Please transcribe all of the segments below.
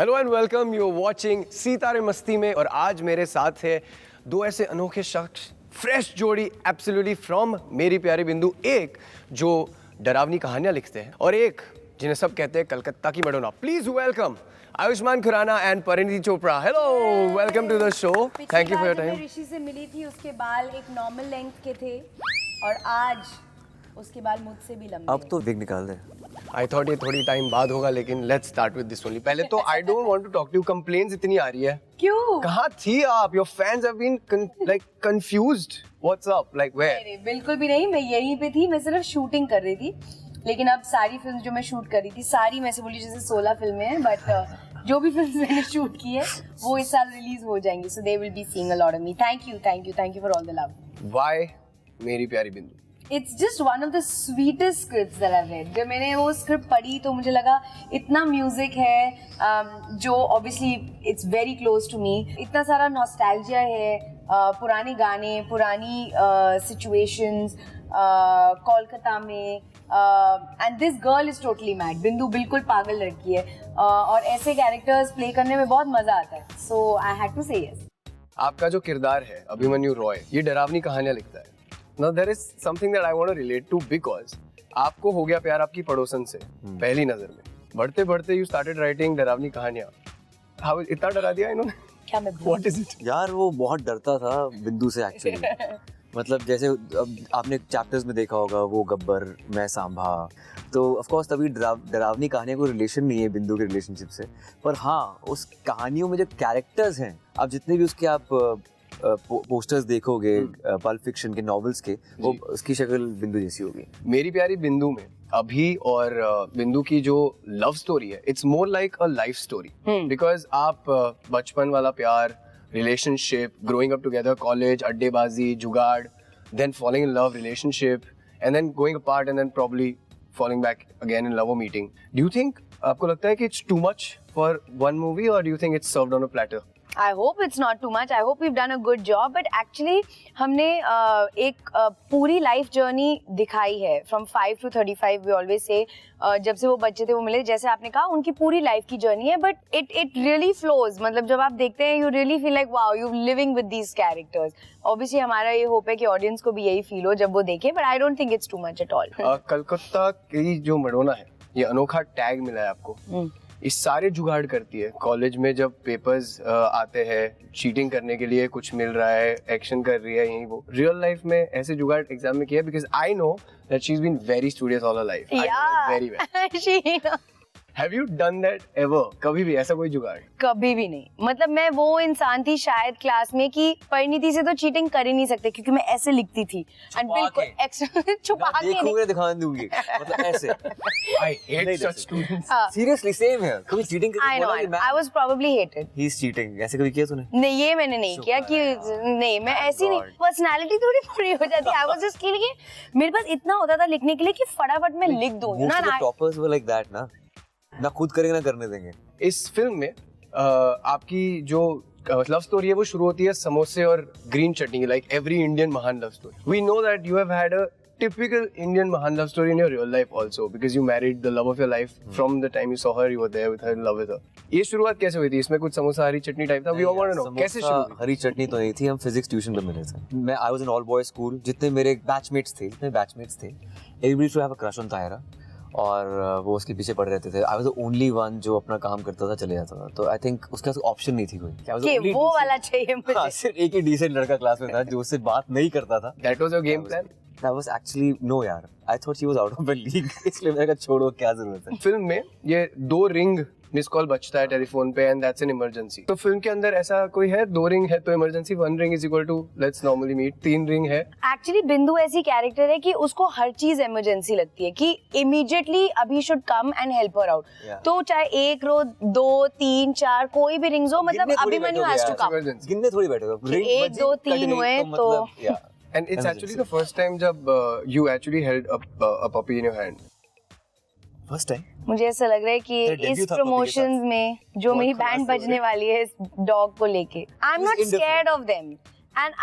Hello and welcome, you are watching सितारे मस्ती में। और आज मेरे साथ है दो ऐसे अनोखे शख्स, फ्रेश जोड़ी, एब्सोल्युटली फ्रॉम मेरी प्यारी बिंदु। एक जो डरावनी कहानियां लिखते हैं और एक जिन्हें सब कहते हैं कलकत्ता की Madonna. Please welcome Ayushmann Khurrana and Parineeti Chopra. Hello, welcome to the show. Thank you for your time. Rishi से मिली थी, उसके बाल एक नॉर्मल लेंथ के थे और आज उसके बाल मुझसे भी लंबे। अब तो विग निकाल दे। आई थॉट ये थोड़ी टाइम बाद होगा, लेकिन let's start with this only. पहले तो I don't want to talk to you, complaints इतनी आ रही है। क्यों? कहाँ थी आप? Your fans have been like confused. What's up? Like where? नहीं, बिल्कुल भी नहीं, मैं यहीं पे थी, मैं सिर्फ शूटिंग कर रही थी। लेकिन अब सारी फिल्म जो मैं शूट कर रही थी, सारी मैं से बोली जैसे 16 फिल्में हैं, बट जो भी फिल्म मैंने शूट की है वो इस साल रिलीज हो जाएंगी, so they will be seeing a lot of me. Thank you for all the love. Why मेरी प्यारी बिंदु? It's just one of the sweetest scripts that I've read. जब मैंने वो स्क्रिप्ट पढ़ी तो मुझे लगा इतना म्यूजिक है जो obviously it's very close to me. इतना सारा नॉस्टैल्जिया है, पुराने गाने, पुरानी situations, कोलकाता में, and this girl is totally mad. बिंदु बिल्कुल पागल लड़की है और ऐसे कैरेक्टर्स प्ले करने में बहुत मजा आता है. So I had to say yes. आपका जो किरदार है अभिमन्यु रॉय, ये डरावनी कहानियां लिखता है। Now there is something that I want to relate to because आपको हो गया प्यार आपकी पड़ोसन से पहली नजर में। बढ़ते बढ़ते you started writing डरावनी कहानियां। How इतना डरा दिया इन्होंने? क्या मैं What is it? यार वो बहुत डरता था बिंदु से एक्चुअली। मतलब जैसे अब आपने चैप्टर्स में देखा होगा, वो गब्बर, मैं सांभा, तो ऑफ कोर्स तभी डरावनी कहानियों को रिलेशन नहीं है बिंदु के रिलेशनशिप से। पर हाँ, उस कहानियों में जो कैरेक्टर्स हैं, आप जितने भी उसके आप पोस्टर्स देखोगे पल्प फिक्शन के नॉवेल्स के, वो उसकी शक्ल बिंदु जैसी होगी। मेरी प्यारी बिंदु में अभी और बिंदु की जो लव स्टोरी है, it's more like a life story. Because आप बचपन वाला प्यार, relationship, growing up together, college, अड्डेबाजी, jugaad, then falling in love, relationship, and then going apart and then probably falling back again in love और meeting. Do you think, आपको लगता है कि it's too much for one movie, और do you think it's served on a platter? I hope it's not too much. I hope we've done a good job. But actually, हमने एक पूरी life journey दिखाई है. From 5 to 35, we always say, जब से वो बच्चे थे वो मिले, जैसे आपने कहा, उनकी पूरी life की journey है. But it really flows. मतलब जब आप देखते हैं, you really feel like wow, you're living with these characters. Obviously, हमारा ये hope है कि audience को भी यही feel हो जब वो देखे. But I don't think it's too much at all. Calcutta की जो मैडोना है, ये अनोखा टैग मिला है आपको। इस सारे जुगाड़ करती है। कॉलेज में जब पेपर्स आते हैं, चीटिंग करने के लिए कुछ मिल रहा है, एक्शन कर रही है, यही वो रियल लाइफ में ऐसे जुगाड़ एग्जाम में किया? Because I know that she is been very studious all her life. Very well. Have you done that ever? कभी भी ऐसा कोई जुगाड़? कभी भी नहीं। मतलब मैं वो इंसान थी शायद क्लास में कि परिणीति से तो चीटिंग कर ही नहीं सकते, क्योंकि मैं ऐसे लिखती थी एंड बिल्कुल छुपा के नहीं। देखोगे दिखा दूंगी, मतलब ऐसे। I hate such students. Seriously same है। कभी cheating I know. I was probably hated. He is cheating, ऐसे कभी किया तूने? नहीं, ये मैंने नहीं किया कि नहीं, मैं ऐसी नहीं, पर्सनालिटी थोड़ी पूरी हो जाती है। आई वाज जस्ट कि मेरे पास इतना होता था लिखने के लिए कि फटाफट मैं लिख दूं ना। टॉपर्स वर लाइक दैट ना खुद करेंगे ना करने देंगे। इस फिल्म में आपकी जो लव स्टोरी है वो शुरू होती है समोसे और green chutney, like every Indian महान love story. We know that you have had a typical Indian महान love story in your real life also, because you married the love of your life from the time you saw her, you were there with her, in love with her. ये शुरुआत कैसे हुई थी? इसमें कुछ समोसा हरी चटनी type था? We all want to know कैसे शुरू हुई? हरी चटनी तो नहीं थी, हम फिजिक्स ट्यूशन पे मिले थे। मैं I was in all boys school, जितने मेरे बैचमेट्स थे everybody to have a crush on Tayra, और वो उसके पीछे पड़ रहते थे। I was the only one जो अपना काम करता था, चले जाता था। तो आई थिंक उसका ऑप्शन नहीं थी कोई कि वो वाला चाहिए मुझे। हाँ, सिर्फ एक ही डिसेंट लड़का क्लास में था जो उससे बात नहीं करता था। That was your game plan? That was actually no यार, I thought she was out of the league, इसलिए मैंने कहा छोड़ो, क्या जरूरत है। फिल्म में ये 2 रिंग मिस कॉल बचता है टेलीफोन पे, एंड दैट्स एन इमरजेंसी। तो फिल्म के अंदर ऐसा कोई है? 2 रिंग है तो emergency, 1 ring is equal to let's normally meet. 3 ring है। एक्चुअली बिंदु ऐसी कैरेक्टर है कि उसको हर चीज इमरजेंसी लगती है कि इमीडिएटली अभी should come and help her out. तो चाहे 1 रो 2 3 4 कोई भी रिंग्स हो, मतलब अभिमन्यु हैज टू कम। गिनने थोड़ी बैठोगे, 1 2 3 हुए तो And it's actually the first time जब you actually held a puppy in your hand. First time? मुझे ऐसा लग रहा है कि इस प्रमोशंस में जो मेरी बैंड बजने वाली है इस डॉग को लेके, I am not scared of them. and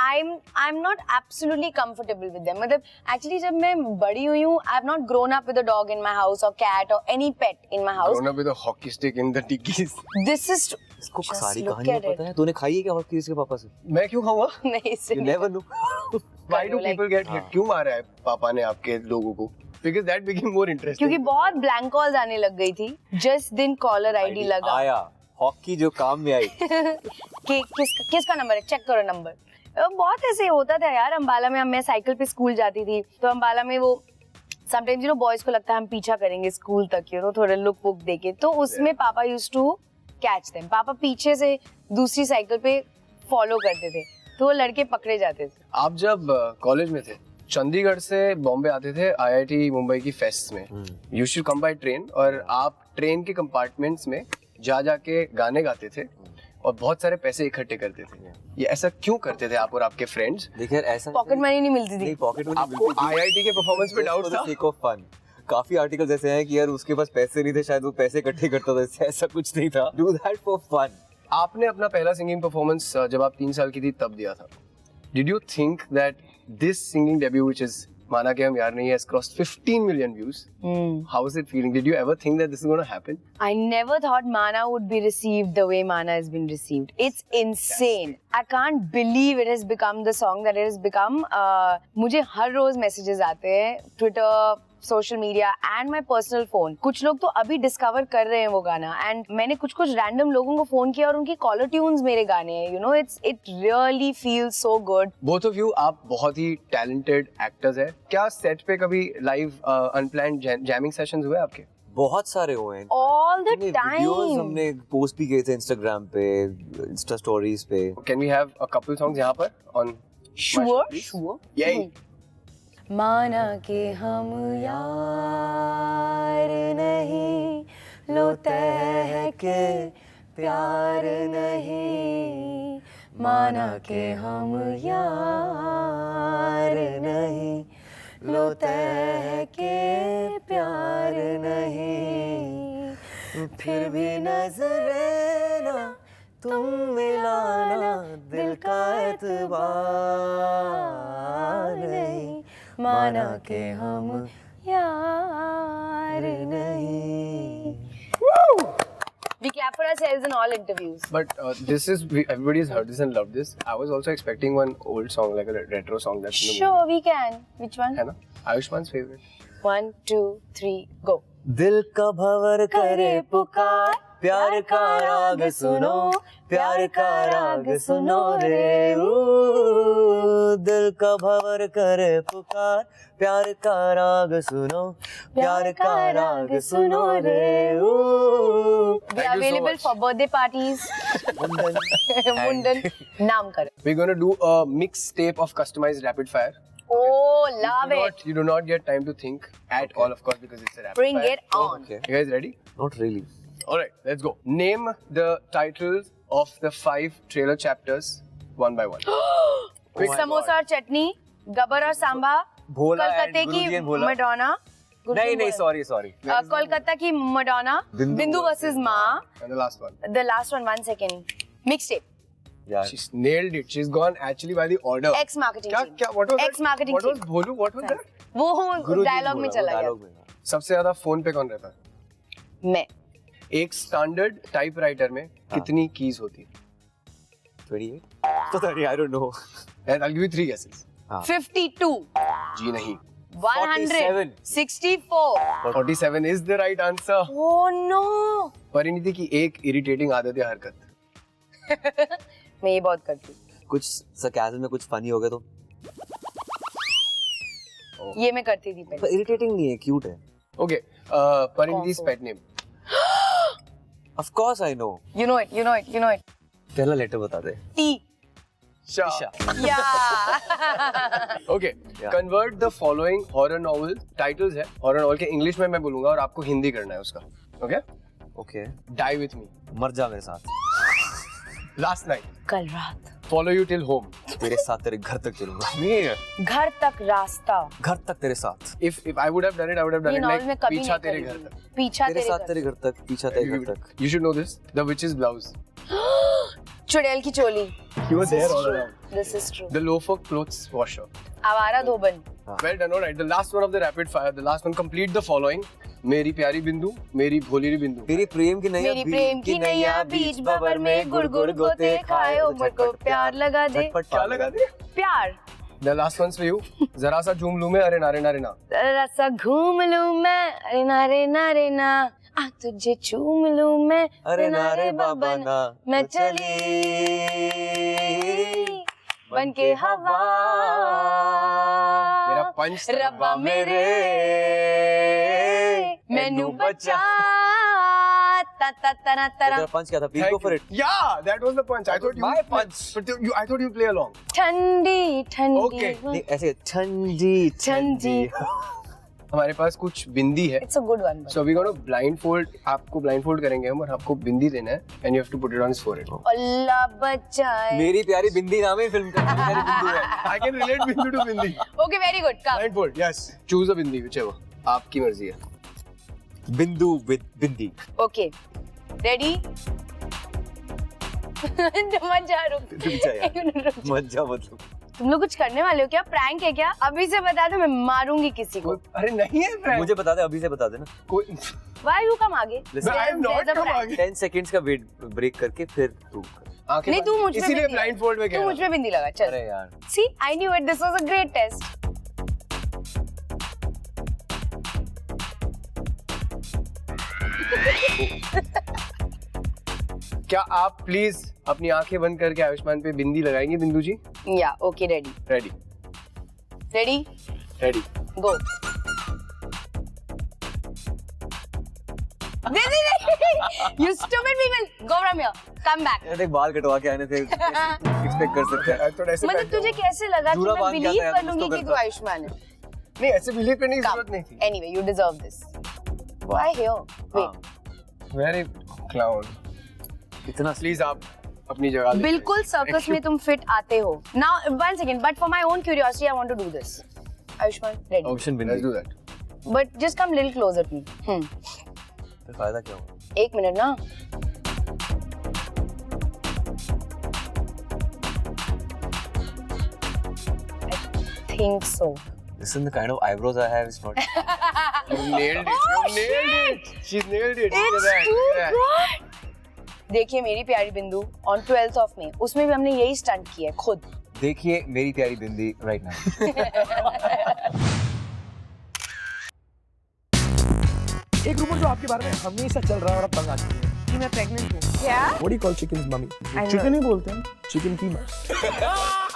I'm not absolutely comfortable with them. मतलब actually जब मैं बड़ी हुई हूँ, I've not grown up with a dog in my house or cat or any pet in my house. Grown up with a hockey stick in the tikis. This is इसको Just सारी look कहानियां at पता है? तूने खाई है क्या hockey इसके पापा से? मैं क्यों खाऊंगा? नहीं You never know. Why do like- people get hit? क्यों मारा है पापा ने आपके लोगों को? Because that became more interesting. क्योंकि बहुत ब्लैंक कॉल्स आने लग गई थी जिस दिन कॉलर आईडी लगा आया हॉकी जो काम में आई. कि किसका नंबर है, चेक करो नंबर. बहुत ऐसे होता था यार. अंबाला में मैं साइकिल पे स्कूल जाती थी तो अंबाला में वो समटाइम्स यू नो बॉयज को लगता है हम पीछा करेंगे स्कूल तक, यू नो थोड़ा लुक वुक देके, तो उसमें पापा यूज्ड टू कैच देम. पापा पीछे से दूसरी साइकिल पे फॉलो करते थे तो वो लड़के पकड़े जाते थे. आप जब कॉलेज में थे, चंडीगढ़ से बॉम्बे आते थे आईआईटी मुंबई की फेस्ट में. You should come by train और आप ट्रेन के कंपार्टमेंट्स में जा के गाने गाते थे और बहुत सारे पैसे इकट्ठे करते थे. ये ऐसा क्यों करते थे आप और आपके फ्रेंड्स? देखिए ऐसा पॉकेट मनी नहीं मिलती थी. नहीं पॉकेट मनी आपको आईआईटी के परफॉर्मेंस पे डाउट था? Sick of fun. काफी आर्टिकल्स ऐसे हैं कि यार उसके पास पैसे नहीं थे, शायद वो पैसे इकट्ठे करता था. ऐसा कुछ नहीं था. Do that for fun. आपने अपना पहला सिंगिंग परफॉर्मेंस जब आप 3 साल की थी तब दिया था. Did you think that this singing debut, which is माना कि हम यार नहीं, has crossed 15 million views? How is it feeling? Did you ever think that this is going to happen? I never thought Mana would be received the way Mana has been received. It's insane. I can't believe it has become the song that it has become. मुझे हर रोज messages आते हैं Twitter, social media and my personal phone. कुछ लोग तो अभी discover कर रहे हैं वो गाना एंड मैंने कुछ रैंडम लोगों को फोन किया और उनकी कॉलर ट्यून्स मेरे गाने हैं. You know it really feels so good. Both of you आप बहुत ही टैलेंटेड एक्टर्स हैं. क्या सेट पे कभी लाइव अनप्लान्ड जैमिंग सेशंस हुए आपके? बहुत सारे हुए हैं. All the videos time. हमने पोस्ट भी किए थे इंस्टाग्राम पे, इंस्टा स्टोरीज पे. Can we have a couple songs यहाँ पर ऑन? श्योर. यही माना के हम यार नहीं, लोते है के प्यार नहीं. माना के हम यार नहीं, लोते है के प्यार नहीं. फिर भी नजरे ना तुम मिलाना, दिल का एतबार नहीं. माना के हम यार नहीं. We clap for ourselves in all interviews. But this is everybody's heard this and loved this. I was also expecting one old song, like a retro song that's in the Sure, we can. Which one? movie. है ना? Ayushman's favorite. 1, 2, 3, go. दिल का भंवर करे पुकार, प्यार का राग सुनो, प्यार का राग सुनो रे. दिल का भंवर करे पुकार, प्यार का राग सुनो, प्यार का राग सुनो रे. We are available for birthday parties. मुंडन नाम कर. We're going to do a mixtape of customized rapid fire. Oh, love it. You do not get time to think at all, of course, because it's a rapid Bring fire. it on. Okay. You guys ready? Not really. All right, let's go. Name the titles of the 5 trailer chapters one by one. Quick. Samosa और चटनी, गबर और सांबा, भोला Kolkata and की गुरुजी and Bhola. Madonna. नहीं sorry. Kolkata की Madonna, बिंदु versus माँ. And the last one. The last one second. Mixtape. यार She's nailed it. She's gone actually by the order. Ex marketing team. क्या what was Ex marketing What was team. Bholu? What was that? वो dialogue में चला गया. सबसे ज्यादा phone पे कौन रहता है? मैं. एक स्टैंडर्ड टाइपराइटर में कितनी कीज होती है? 28. पता नहीं, I don't know. And I'll give you 3 guesses. 52. जी नहीं. 100. 64. 47 is the right answer. Oh no. Parineeti की एक इरिटेटिंग आदत या हरकत. मैं ये बहुत करती हूँ. कुछ सरकाज़म में कुछ फनी हो गया तो ये मैं करती थी पहले. इरिटेटिंग नहीं है, क्यूट है. Okay. परिणीति's pet name. Of course I know. You know it. पहला लेटर बता दे. T. Sha. Yeah. Okay. Yeah. Convert the following horror novel titles है. Horror novel के इंग्लिश में मैं बोलूंगा और आपको हिंदी करना है उसका. Okay? Okay. Die with me. मर जा मेरे साथ. Last night. कल रात. Follow you till home. तेरे साथ तेरे घर तक चलूंगा. नहीं. घर तक रास्ता. घर तक तेरे साथ. If I would have done it, I would have done ये it नॉवेल में like कभी पीछा नहीं तेरे करी घर थी. तक. पीछा तेरे साथ तेरे तेरे घर तक, पीछा तेरे घर तक. You should know this. The Witch's Blouse. चुड़ैल की चोली. You were there all around. This is true. The loafer clothes washer. आवारा धोबन. Well done, all right. The last one of the rapid fire. The last one. Complete the following. मेरी प्यारी बिंदु, मेरी भोली बिंदु. मेरी प्रेम की नैया, मेरी प्रेम की नैया बीच भंवर में गुड़ गुड़ गोते खाए उम्र को प्यार लगा दे. क्या लगा दे? प्यार. The last one's for you. जरा सा झूम लूं मैं, अरे ना रे ना रे ना. जरा सा घूम लूं मैं, अरे ना रे ना रे ना. आ तुझे चूम लूं मैं, अरे ना रे बाबा ना. मैं चली बन के हवा. मेरा पंच रब्बा मेरे मैनू बचा. ता ता ता ता. तेरा पंच क्या था? Please go for it. Yeah, that was the punch. I thought you. My punch. But I thought you play along. ठंडी ठंडी. Okay. नहीं, ऐसे ठंडी ठंडी. हमारे पास कुछ बिंदी है. It's a good one. So we're going to blindfold. आपको blindfold करेंगे हम और आपको बिंदी देना है. And you have to put it on his forehead. अल्लाह बचाए. मेरी प्यारी बिंदी नाम है फिल्म का. मेरी प्यारी बिंदु है. I can relate bindu to bindi. Okay, very good. Come. Blindfold. Yes. Choose a bindi, whichever. आपकी मर्जी है. बिंदु with बिंदी. Okay. Ready? मत जा रुक. मत जा मतलब. तुम लोग कुछ करने वाले हो क्या? प्रैंक है क्या? अभी से बता दो, मैं मारूंगी किसी को. अरे नहीं है friend. मुझे बता दे, अभी से बता देना. कोई. Why you come आगे? I am not come आगे. 10 seconds का वेट ब्रेक करके फिर तू. नहीं तू मुझ पे इसीलिए बिंदी blindfold में तू मुझ पे बिंदी लगा. चल. अरे यार. See, I knew it. This was a great test. क्या आप प्लीज अपनी आंखें बंद करके आयुष्मान पे बिंदी लगाएंगे बिंदु जी? Yeah. Okay. Ready. Ready Ready. Ready. Go. दीदी नहीं. You stupid people. Go from here. Come back. यार देख बाल कटवा के आने थे. एक्सपेक्ट कर सकते हैं. थोड़ा ऐसे मतलब तुझे कैसे लगा कि जूड़ा मैं बांध के बिलीव आता है, कर कुछ लूंगी तो कि करता तू है. आयुष्मान है? नहीं ऐसे बिलीव करने की जरूरत नहीं थी. Anyway, you deserve this. Why here? Wait. Very clown. इतना प्लीज आप अपनी जगह ले बिल्कुल सर्कस में तुम फिट आते हो. Now, one second. But for my own curiosity, I want to do this. Ayushman, ready? Option let's bindi. Do that. But just come little closer to me. फिर फायदा क्या होगा? एक मिनट ना. I think so. Listen, the kind of eyebrows I have is not. You nailed it. You nailed it. She's nailed it. Look at that. It's Look too at that. bright. देखिए मेरी प्यारी बिंदु on 12th of May. उसमें भी हमने यही stunt किया है खुद. देखिए मेरी प्यारी बिंदी right now. एक रूमर जो आपके बारे में हमेशा चल रहा है और अब तंग आ चुकी है कि मैं प्रेग्नेंट हूँ. क्या? What do you call chickens, mummy? I know. Chicken ही बोलते हैं, चिकन कीमा.